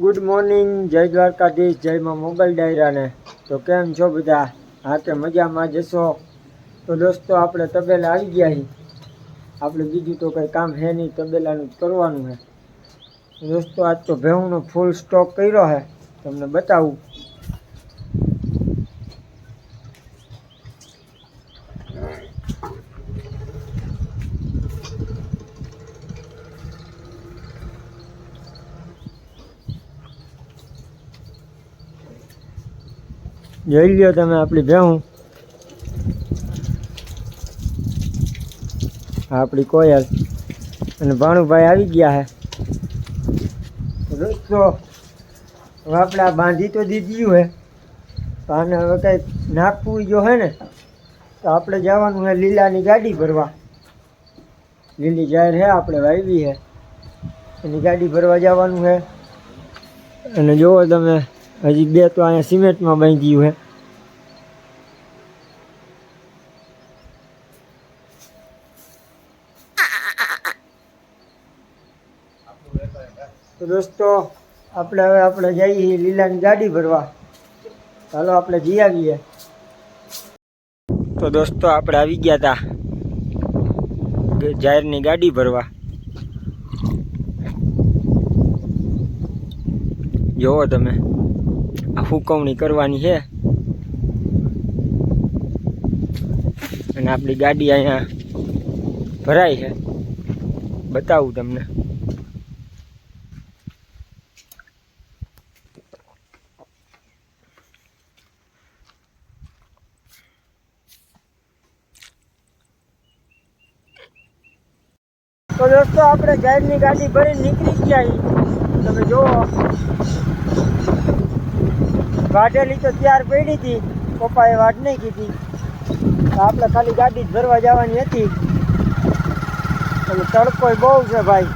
Good morning, જય દ્વારકાધીશ, જય માં મોગલ ડાયરાને. તો કેમ છો બધા? હા કે મજામાં જશો? તો દોસ્તો આપણે તબેલા આવી ગયા છીએ. આપણે બીજું તો કંઈ કામ છે નહીં, તબેલાનું જ કરવાનું છે. દોસ્તો આજ તો ભેહુંનો ફૂલ સ્ટોક કર્યો છે, તમને બતાવું. જોઈ લ્યો તમે આપણી ભેહું, આપણી કોયલ અને ભાણુભાઈ આવી ગયા છે. દોસ્તો હવે આપણે આ બાંધી તો દીધું છે, તો આને હવે કંઈક નાખવું જો હે ને, તો આપણે જવાનું છે લીલાની ગાડી ભરવા. લીલી જાહેર છે, આપણે વાવી છે, એની ગાડી ભરવા જવાનું છે. અને જુઓ તમે, હજી બે તો અહીંયા સિમેન્ટમાં બાંધ્યું છે. તો દોસ્તો આપણે જઈએ લીલાની ગાડી ભરવા. ચાલો આપણે જઈ આવીએ. તો દોસ્તો આપણે આવી ગયા હતા જાહેરની ગાડી ભરવા. જોવો તમે, આ હુકવણી કરવાની છે અને આપણી ગાડી અહીંયા ભરાય છે. બતાવું તમને. તો દોસ્તો આપણે જાહેરની ગાડી ભરીને નીકળી ગયા. તમે જુઓ, વાઢેલી તો ત્યાર પડી હતી, પપ્પાએ વાટ નહીં કીધી. આપણે ખાલી ગાડી જ ભરવા જવાની હતી. તડકો બહુ છે ભાઈ,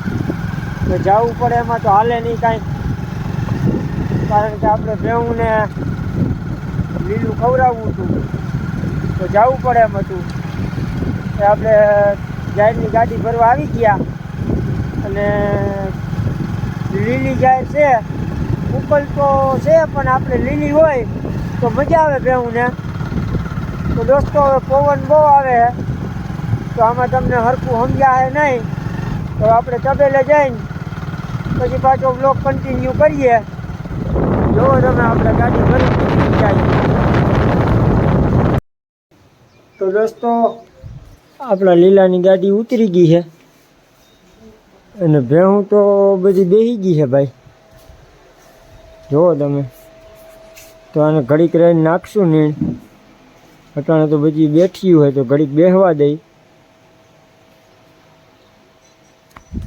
તો જવું પડે એમાં તો હાલે નહીં કાંઈ, કારણ કે આપણે ભેહુંને લીલું ખવડાવવું હતું, તો જવું પડે એમ હતું. આપણે જાહેરની ગાડી ભરવા આવી ગયા અને લીલી જાહેર છે, ઉકલ તો છે પણ આપણે લીલી હોય તો મજા આવે ભેહુંને. તો દોસ્તો હવે પવન બહુ આવે, તો આમાં તમને હરખું સમજાય નહીં, તો આપણે તબેલે જઈને પછી પાછો બ્લોગ કન્ટિન્યુ કરીએ. જોવો તમે, આપણે ગાડી ભરી જાય. તો દોસ્તો આપણા લીલાની ગાડી ઉતરી ગઈ છે અને ભેહું તો બધી બેસી ગઈ છે ભાઈ. જુઓ તમે, તો આને ઘડીક રહીને નાખશું નીણ. અટાણે તો બધી બેઠી હોય તો ઘડીક બેસવા દઈ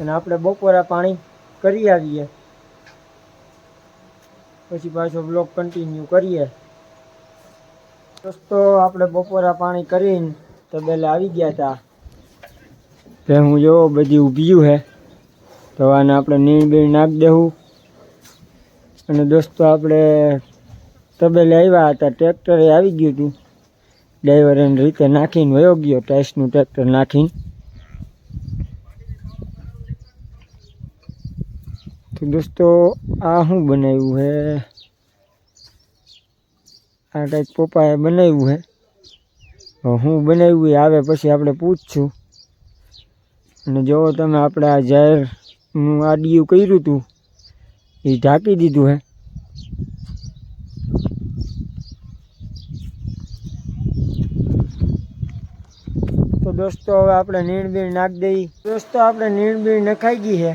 અને આપણે બપોરા પાણી કરી આવીએ, પછી પાછો બ્લોગ કન્ટિન્યુ કરીએ. દોસ્તો આપણે બપોરા પાણી કરીને તબેલે આવી ગયા હતા. ભેહું જો બધી ઊભ્યું છે, તો આને આપણે નીણ બીણ નાખી દેવું. અને દોસ્તો આપણે તબેલે આવ્યા હતા, ટ્રેક્ટરે આવી ગયું હતું. ડ્રાઈવર એની રીતે નાખીને વયો ગયો, ટાઈસનું ટ્રેક્ટર નાખીને. તો દોસ્તો આ શું બનાવ્યું છે, આ કંઈક પપ્પાએ બનાવ્યું છે. હું બનાવ્યું એ આવે પછી આપણે પૂછશું. અને જો તમે, આપણે આ જાહેરનું આડિયું કર્યું હતું એ ઢાંકી દીધું છે. તો દોસ્તો હવે આપણે નીણ બીણ નાખી દઈએ. દોસ્તો આપણે નીણ બીણ નખાઈ ગઈ છે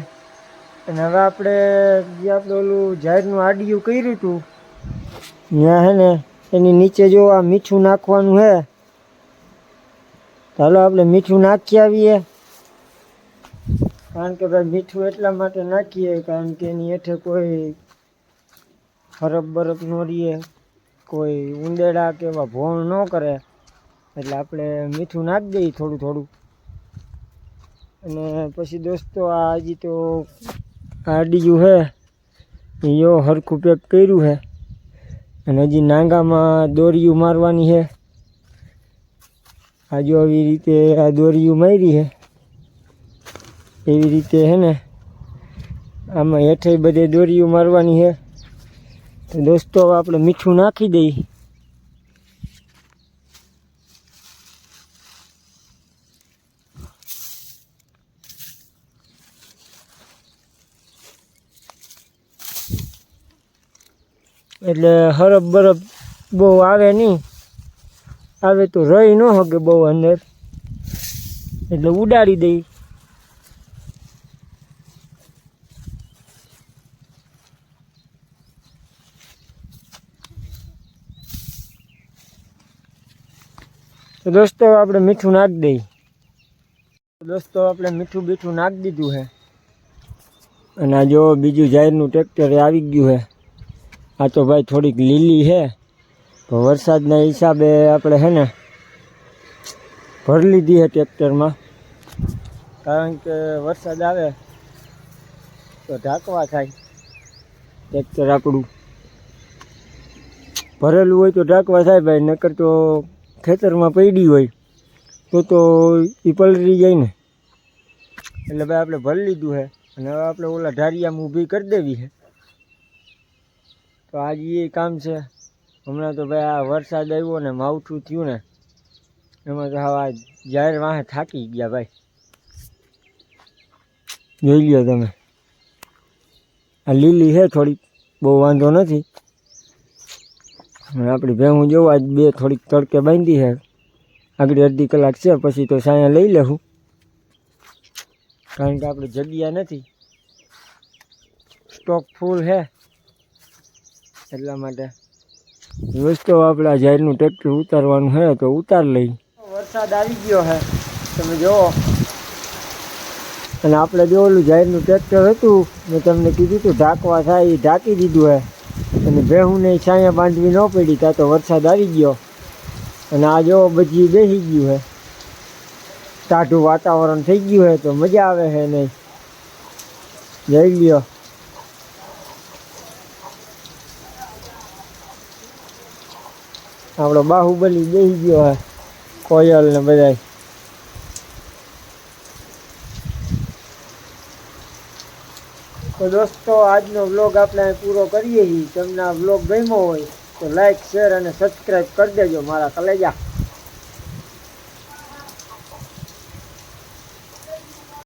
અને હવે આપણે જે આપણે ઓલું જાહેરનું આડિયું કર્યું હતું ત્યાં છે ને, એની નીચે જો આ મીઠું નાખવાનું છે. ચાલો આપણે મીઠું નાખી આવીએ. કારણ કે ભાઈ મીઠું એટલા માટે નાખીએ કારણ કે એની હેઠે કોઈ ખરબ બરફ ન રહીએ, કોઈ ઉંદેડા કે એવા ભોણ ન કરે, એટલે આપણે મીઠું નાખી દઈએ થોડું થોડું. અને પછી દોસ્તો આ હજી તો આડિયું છે એ હરખું પેક કર્યું છે અને હજી નાંગામાં દોરીયું મારવાની છે. આ જો આવી રીતે આ દોરીયું મારી છે, એવી રીતે છે ને આમાં હેઠે બધે દોરીઓ મારવાની છે. તો દોસ્તો હવે આપણે મીઠું નાખી દઈએ. એટલે હરફ બરફ બહુ આવે નહીં, આવે તો રહી ન શકે બહુ અંદર, એટલે ઉડાડી દઈ. તો દોસ્તો આપણે મીઠું નાખી દઈએ. દોસ્તો આપણે મીઠું બીઠું નાખી દીધું છે. અને આ જો બીજું જાહેરનું ટ્રેક્ટર આવી ગયું છે. આ તો ભાઈ થોડીક લીલી છે, તો વરસાદના હિસાબે આપણે છે ને ભરી લીધી છે ટ્રેક્ટરમાં. કારણ કે વરસાદ આવે તો ઢાંકવા થાય. ટ્રેક્ટર આપણું ભરેલું હોય તો ઢાંકવા થાય ભાઈ, નકર તો ખેતરમાં પડી હોય તો એ પલળી જાય ને. એટલે ભાઈ આપણે ભરી લીધું છે. અને હવે આપણે ઓલા ઢારિયામાં ઊભી કરી દેવી છે. તો આજ એ કામ છે. હમણાં તો ભાઈ આ વરસાદ આવ્યો ને માવઠું થયું ને, એમાં તો આ જાહેર વાહે થાકી ગયા ભાઈ. જોઈ લ્યો તમે, આ લીલી છે થોડીક, બહુ વાંધો નથી. અને આપણી ભેહું જોવા આજ બે થોડીક તડકે બાંધી છે. આગળ અડધી કલાક છે પછી તો સાયા લઈ લેવું, કારણ કે આપણે જગ્યા નથી, સ્ટોક ફૂલ છે. એટલા માટે દોસ્તો આપણે આ જાહેરનું ટ્રેક્ટર ઉતારવાનું છે તો ઉતાર લઈ. વરસાદ આવી ગયો છે તમે જુઓ. અને આપણે જો ઓલું જાહેરનું ટ્રેક્ટર હતું મેં તમને કીધું હતું ઢાંકવા થાય, એ ઢાંકી દીધું છે. અને ભેહુંને છાયા બાંધવી ન પડી, ત્યાં તો વરસાદ આવી ગયો. અને આ જો બધી બેસી ગયું છે, ટાઢું વાતાવરણ થઈ ગયું છે, તો મજા આવે છે નહીં. જઈ લ્યો. આપણો બાહુબલી બેસી ગયો હે, કોયલ ને બધાય. તો દોસ્તો આજનો વ્લોગ આપણે પૂરો કરીએ છીએ. તમને આ વ્લોગ ગમ્યો હોય તો લાઈક, શેર અને સબસ્ક્રાઈબ કરી દેજો મારા કલેજા.